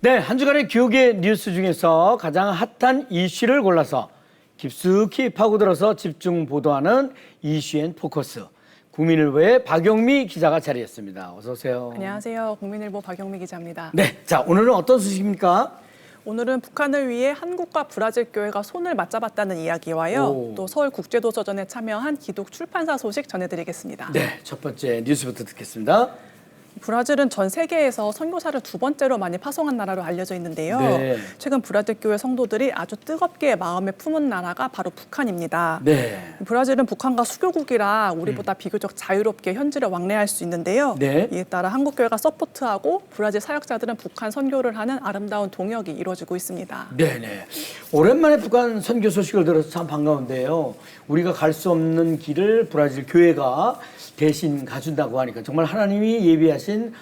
네, 한 주간의 교육의 뉴스 중에서 가장 핫한 이슈를 골라서 깊숙이 파고들어서 집중 보도하는 이슈앤 포커스. 국민일보의 박영미 기자가 자리했습니다. 어서 오세요. 안녕하세요. 국민일보 박영미 기자입니다. 네, 자 오늘은 어떤 소식입니까? 오늘은 북한을 위해 한국과 브라질 교회가 손을 맞잡았다는 이야기와요. 오. 또 서울국제도서전에 참여한 기독 출판사 소식 전해드리겠습니다. 네, 첫 번째 뉴스부터 듣겠습니다. 브라질은 전 세계에서 선교사를 두 번째로 많이 파송한 나라로 알려져 있는데요. 네. 최근 브라질 교회 성도들이 아주 뜨겁게 마음에 품은 나라가 바로 북한입니다. 네. 브라질은 북한과 수교국이라 우리보다 비교적 자유롭게 현지를 왕래할 수 있는데요. 네. 이에 따라 한국교회가 서포트하고 브라질 사역자들은 북한 선교를 하는 아름다운 동역이 이루어지고 있습니다. 네네. 오랜만에 북한 선교 소식을 들어서 참 반가운데요. 우리가 갈 수 없는 길을 브라질 교회가 대신 가준다고 하니까 정말 하나님이 예비하신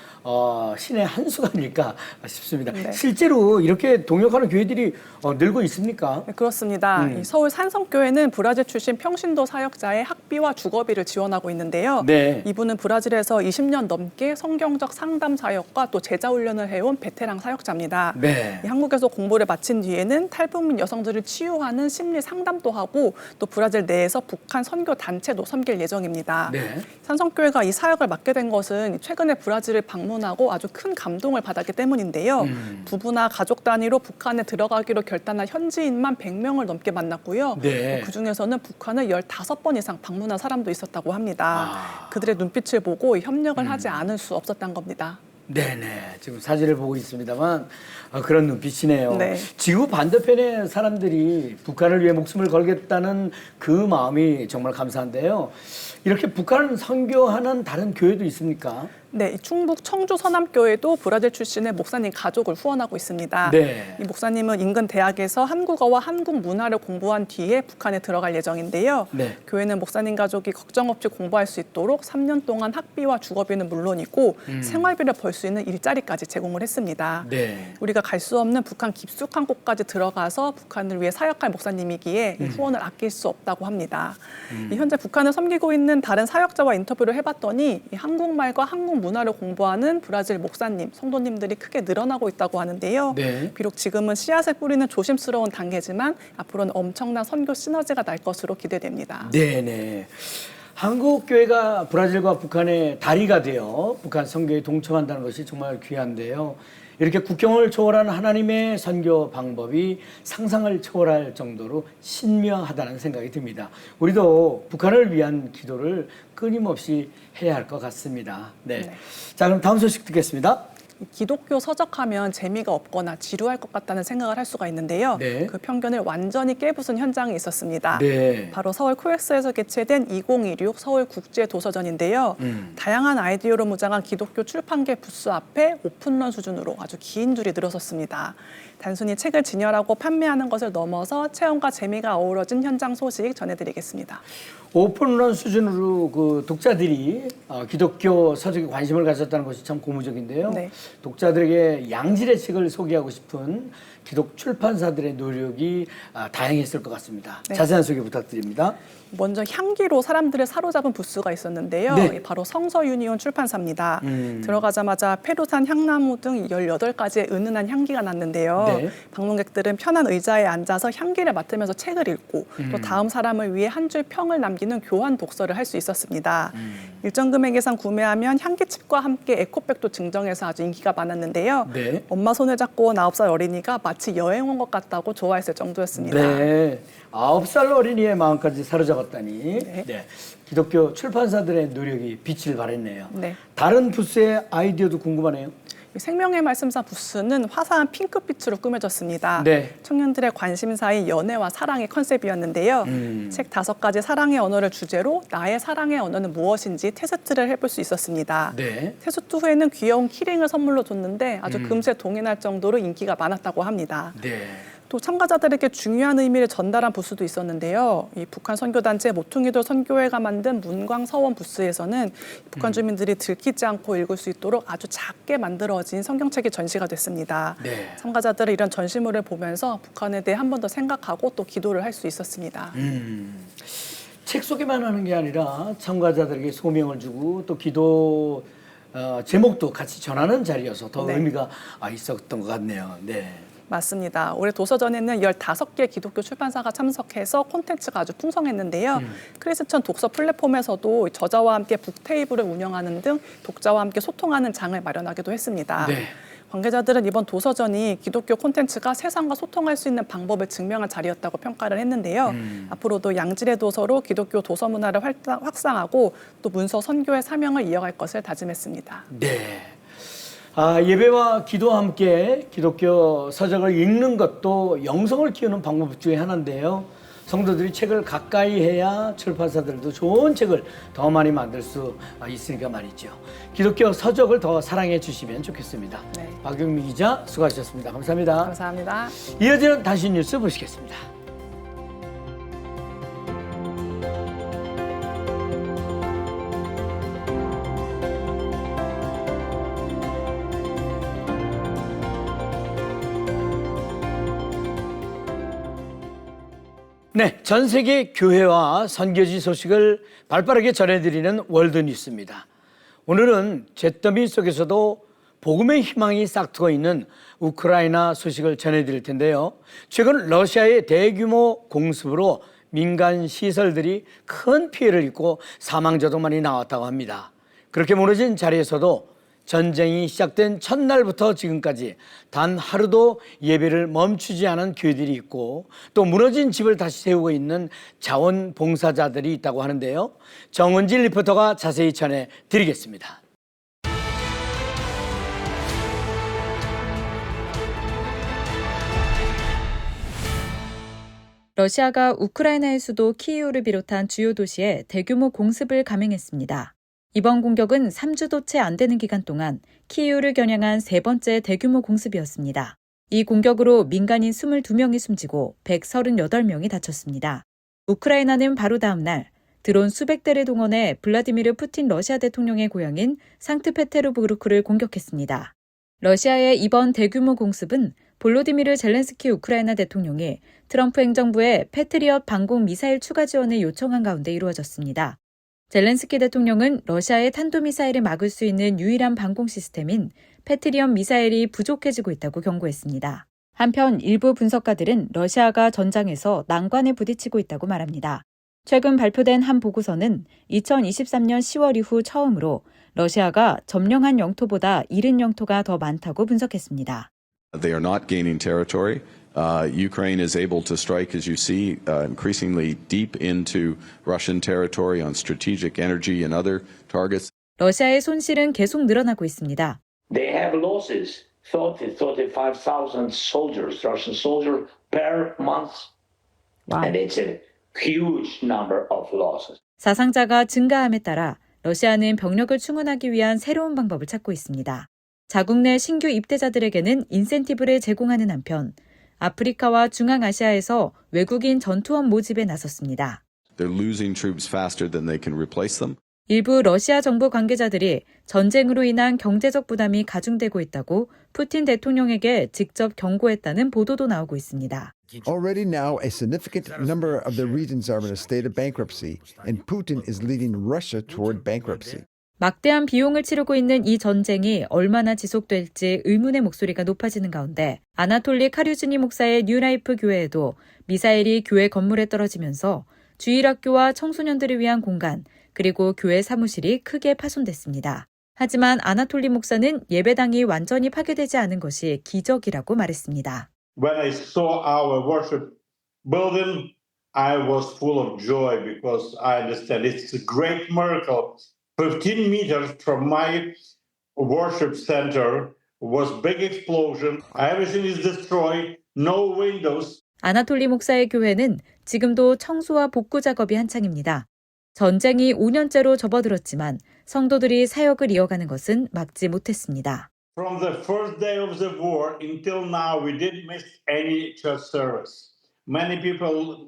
신의 한 수가 아닐까 싶습니다. 네. 실제로 이렇게 동역하는 교회들이 늘고 있습니까? 네, 그렇습니다. 이 서울 산성교회는 브라질 출신 평신도 사역자의 학비와 주거비를 지원하고 있는데요. 네. 이분은 브라질에서 20년 넘게 성경적 상담 사역과 또 제자 훈련을 해온 베테랑 사역자입니다. 네. 이 한국에서 공부를 마친 뒤에는 탈북민 여성들을 치유하는 심리 상담도 하고 또 브라질 내에서 북한 선교 단체도 섬길 예정입니다. 네. 산성교회가 이 사역을 맡게 된 것은 최근에 브라질을 방문하고 아주 큰 감동을 받았기 때문인데요. 부부나 가족 단위로 북한에 들어가기로 결단한 현지인만 100명을 넘게 만났고요. 네. 그중에서는 북한을 15번 이상 방문한 사람도 있었다고 합니다. 아. 그들의 눈빛을 보고 협력을 하지 않을 수 없었던 겁니다. 네네. 지금 사진을 보고 있습니다만 그런 눈빛이네요. 네. 지구 반대편의 사람들이 북한을 위해 목숨을 걸겠다는 그 마음이 정말 감사한데요. 이렇게 북한을 선교하는 다른 교회도 있습니까? 네, 충북 청주 서남교회도 브라질 출신의 목사님 가족을 후원하고 있습니다. 네. 이 목사님은 인근 대학에서 한국어와 한국 문화를 공부한 뒤에 북한에 들어갈 예정인데요. 네. 교회는 목사님 가족이 걱정 없이 공부할 수 있도록 3년 동안 학비와 주거비는 물론이고 생활비를 벌 수 있는 일자리까지 제공을 했습니다. 네. 우리가 갈 수 없는 북한 깊숙한 곳까지 들어가서 북한을 위해 사역할 목사님이기에 이 후원을 아낄 수 없다고 합니다. 이 현재 북한을 섬기고 있는 다른 사역자와 인터뷰를 해봤더니 이 한국말과 한국 문화를 공부하는 브라질 목사님, 성도님들이 크게 늘어나고 있다고 하는데요. 네. 비록 지금은 씨앗을 뿌리는 조심스러운 단계지만 앞으로는 엄청난 선교 시너지가 날 것으로 기대됩니다. 네네. 한국 교회가 브라질과 북한의 다리가 되어 북한 선교에 동참한다는 것이 정말 귀한데요. 이렇게 국경을 초월한 하나님의 선교 방법이 상상을 초월할 정도로 신명하다는 생각이 듭니다. 우리도 북한을 위한 기도를 끊임없이 해야 할 것 같습니다. 네. 네. 자, 그럼 다음 소식 듣겠습니다. 기독교 서적하면 재미가 없거나 지루할 것 같다는 생각을 할 수가 있는데요. 네. 그 편견을 완전히 깨부순 현장이 있었습니다. 네. 바로 서울 코엑스에서 개최된 2026 서울국제도서전인데요. 다양한 아이디어로 무장한 기독교 출판계 부스 앞에 오픈런 수준으로 아주 긴 줄이 늘어섰습니다. 단순히 책을 진열하고 판매하는 것을 넘어서 체험과 재미가 어우러진 현장 소식 전해드리겠습니다. 오픈런 수준으로 그 독자들이 기독교 서적에 관심을 가졌다는 것이 참 고무적인데요. 네. 독자들에게 양질의 책을 소개하고 싶은 기독 출판사들의 노력이 다양했을 것 같습니다. 네. 자세한 소개 부탁드립니다. 먼저 향기로 사람들을 사로잡은 부스가 있었는데요. 네. 바로 성서유니온 출판사입니다. 들어가자마자 페루산 향나무 등 18가지의 은은한 향기가 났는데요. 네. 방문객들은 편한 의자에 앉아서 향기를 맡으면서 책을 읽고 또 다음 사람을 위해 한 줄 평을 남기는 교환 독서를 할 수 있었습니다. 일정 금액 이상 구매하면 향기칩과 함께 에코백도 증정해서 아주 인기가 많았는데요. 네. 엄마 손을 잡고 온 9살 어린이가 마치 여행 온 것 같다고 좋아했을 정도였습니다. 네. 9살 어린이의 마음까지 사로잡았다니. 네. 네. 기독교 출판사들의 노력이 빛을 발했네요. 네. 다른 부스의 아이디어도 궁금하네요. 생명의 말씀사 부스는 화사한 핑크빛으로 꾸며졌습니다. 네. 청년들의 관심사인 연애와 사랑의 컨셉이었는데요. 책 5가지 사랑의 언어를 주제로 나의 사랑의 언어는 무엇인지 테스트를 해볼 수 있었습니다. 네. 테스트 후에는 귀여운 키링을 선물로 줬는데 아주 금세 동인할 정도로 인기가 많았다고 합니다. 네. 또 참가자들에게 중요한 의미를 전달한 부스도 있었는데요. 이 북한 선교단체 모퉁이돌 선교회가 만든 문광서원 부스에서는 북한 주민들이 들키지 않고 읽을 수 있도록 아주 작게 만들어진 성경책이 전시가 됐습니다. 네. 참가자들은 이런 전시물을 보면서 북한에 대해 한 번 더 생각하고 또 기도를 할 수 있었습니다. 책 소개만 하는 게 아니라 참가자들에게 소명을 주고 또 기도 제목도 같이 전하는 자리여서 더 네. 의미가 있었던 것 같네요. 네. 맞습니다. 올해 도서전에는 15개 기독교 출판사가 참석해서 콘텐츠가 아주 풍성했는데요. 크리스천 독서 플랫폼에서도 저자와 함께 북테이블을 운영하는 등 독자와 함께 소통하는 장을 마련하기도 했습니다. 네. 관계자들은 이번 도서전이 기독교 콘텐츠가 세상과 소통할 수 있는 방법을 증명한 자리였다고 평가를 했는데요. 앞으로도 양질의 도서로 기독교 도서 문화를 확산하고 또 문서 선교의 사명을 이어갈 것을 다짐했습니다. 네. 예배와 기도와 함께 기독교 서적을 읽는 것도 영성을 키우는 방법 중에 하나인데요. 성도들이 책을 가까이 해야 출판사들도 좋은 책을 더 많이 만들 수 있으니까 말이죠. 기독교 서적을 더 사랑해 주시면 좋겠습니다. 네. 박용미 기자 수고하셨습니다. 감사합니다. 감사합니다. 이어지는 단신 뉴스 보시겠습니다. 네, 전 세계 교회와 선교지 소식을 발빠르게 전해드리는 월드뉴스입니다. 오늘은 잿더미 속에서도 복음의 희망이 싹트고 있는 우크라이나 소식을 전해드릴 텐데요. 최근 러시아의 대규모 공습으로 민간 시설들이 큰 피해를 입고 사망자도 많이 나왔다고 합니다. 그렇게 무너진 자리에서도 전쟁이 시작된 첫날부터 지금까지 단 하루도 예배를 멈추지 않은 교회들이 있고 또 무너진 집을 다시 세우고 있는 자원봉사자들이 있다고 하는데요. 정은질 리포터가 자세히 전해드리겠습니다. 러시아가 우크라이나의 수도 키이우를 비롯한 주요 도시에 대규모 공습을 감행했습니다. 이번 공격은 3주도 채 안 되는 기간 동안 키이우를 겨냥한 세 번째 대규모 공습이었습니다. 이 공격으로 민간인 22명이 숨지고 138명이 다쳤습니다. 우크라이나는 바로 다음 날 드론 수백 대를 동원해 블라디미르 푸틴 러시아 대통령의 고향인 상트페테르부르크를 공격했습니다. 러시아의 이번 대규모 공습은 볼로디미르 젤렌스키 우크라이나 대통령이 트럼프 행정부에 패트리엇 방공 미사일 추가 지원을 요청한 가운데 이루어졌습니다. 젤렌스키 대통령은 러시아의 탄도미사일을 막을 수 있는 유일한 방공 시스템인 패트리엇 미사일이 부족해지고 있다고 경고했습니다. 한편 일부 분석가들은 러시아가 전장에서 난관에 부딪히고 있다고 말합니다. 최근 발표된 한 보고서는 2023년 10월 이후 처음으로 러시아가 점령한 영토보다 잃은 영토가 더 많다고 분석했습니다. They are not gaining territory. Ukraine is able to strike, as you see, increasingly deep into Russian territory on strategic energy and other targets. 러시아의 손실은 계속 늘어나고 있습니다. They have losses, 35,000 soldiers, Russian soldiers per month. Wow. And it's a huge number of losses. 사상자가 증가함에 따라 러시아는 병력을 충원하기 위한 새로운 방법을 찾고 있습니다. 자국 내 신규 입대자들에게는 인센티브를 제공하는 한편 아프리카와 중앙아시아에서 외국인 전투원 모집에 나섰습니다. They're losing troops faster than they can replace them. 일부 러시아 정부 관계자들이 전쟁으로 인한 경제적 부담이 가중되고 있다고 푸틴 대통령에게 직접 경고했다는 보도도 나오고 있습니다. Already now, a significant number of the regions are in a state of bankruptcy, and Putin is leading Russia toward bankruptcy. 막대한 비용을 치르고 있는 이 전쟁이 얼마나 지속될지 의문의 목소리가 높아지는 가운데 아나톨리 카류즈니 목사의 뉴라이프 교회에도 미사일이 교회 건물에 떨어지면서 주일학교와 청소년들을 위한 공간 그리고 교회 사무실이 크게 파손됐습니다. 하지만 아나톨리 목사는 예배당이 완전히 파괴되지 않은 것이 기적이라고 말했습니다. When I saw our worship building, I was full of joy because I understand it's a great miracle. 15 meters from my worship center was big explosion. Everything is destroyed. No windows. 아나톨리 목사의 교회는 지금도 청소와 복구 작업이 한창입니다. 전쟁이 5년째로 접어들었지만 성도들이 사역을 이어가는 것은 막지 못했습니다. From the first day of the war until now, we didn't miss any church service. Many people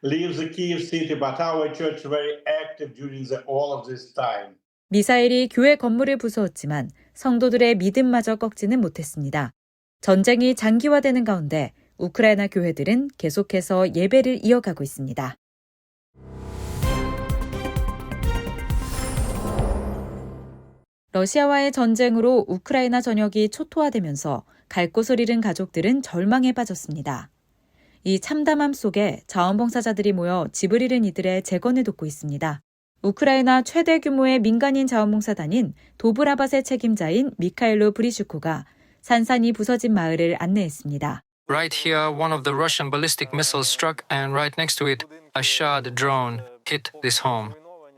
leave the Kiev city, but our church very active during all of this time. 미사일이 교회 건물을 부수었지만 성도들의 믿음마저 꺾지는 못했습니다. 전쟁이 장기화되는 가운데 우크라이나 교회들은 계속해서 예배를 이어가고 있습니다. 러시아와의 전쟁으로 우크라이나 전역이 초토화되면서 갈 곳을 잃은 가족들은 절망에 빠졌습니다. 이 참담함 속에 자원봉사자들이 모여 집을 잃은 이들의 재건을 돕고 있습니다. 우크라이나 최대 규모의 민간인 자원봉사단인 도브라밧의 책임자인 미카일로 브리슈코가 산산이 부서진 마을을 안내했습니다. Right here, one of the Russian ballistic missiles struck, and right next to it, a Shahd drone hit this home.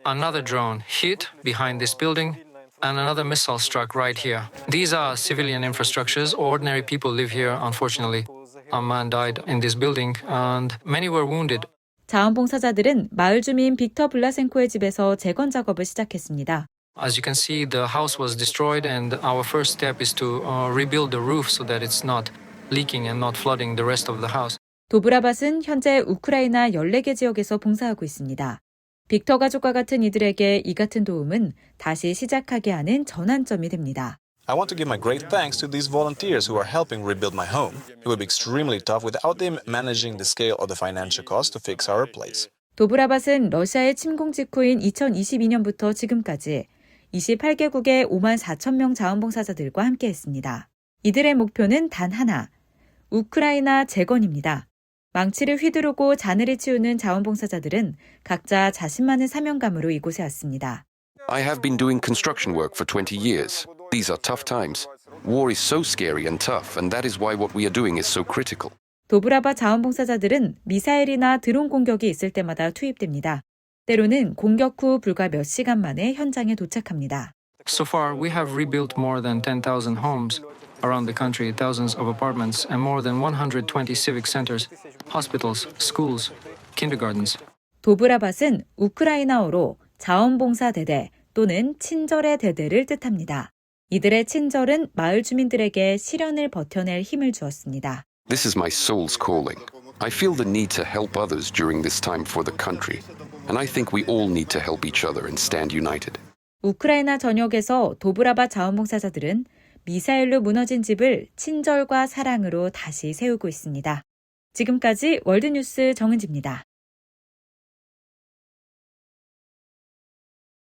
Another drone hit behind this building, and another missile struck right here. These are civilian infrastructures. Ordinary people live here, unfortunately. A man died in this building, and many were wounded. 자원봉사자들은 마을 주민 빅터 블라센코의 집에서 재건 작업을 시작했습니다. As you can see, the house was destroyed, and our first step is to rebuild the roof so that it's not leaking and not flooding the rest of the house. 도브라밧은 현재 우크라이나 14개 지역에서 봉사하고 있습니다. 빅터 가족과 같은 이들에게 이 같은 도움은 다시 시작하게 하는 전환점이 됩니다. I want to give my great thanks to these volunteers who are helping rebuild my home. It would be extremely tough without them managing the scale of the financial cost to fix our place. 도브라밧은 러시아의 침공 직후인 2022년부터 지금까지 28개국의 5만 4천 명 자원봉사자들과 함께했습니다. 이들의 목표는 단 하나, 우크라이나 재건입니다. 망치를 휘두르고 잔해를 치우는 자원봉사자들은 각자 자신만의 사명감으로 이곳에 왔습니다. I have been doing construction work for 20 years. These are tough times. War is so scary and tough, and that is why what we are doing is so critical. 도브라밧 자원봉사자들은 미사일이나 드론 공격이 있을 때마다 투입됩니다. 때로는 공격 후 불과 몇 시간 만에 현장에 도착합니다. So far, we have rebuilt more than 10,000 homes around the country, thousands of apartments, and more than 120 civic centers, hospitals, schools, kindergartens. 도브라밧은 우크라이나어로 자원봉사 대대 또는 친절의 대대를 뜻합니다. 이들의 친절은 마을 주민들에게 시련을 버텨낼 힘을 주었습니다. This is my soul's calling. I feel the need to help others during this time for the country, and I think we all need to help each other and stand united. 우크라이나 전역에서 도브라밧 자원봉사자들은 미사일로 무너진 집을 친절과 사랑으로 다시 세우고 있습니다. 지금까지 월드뉴스 정은지입니다.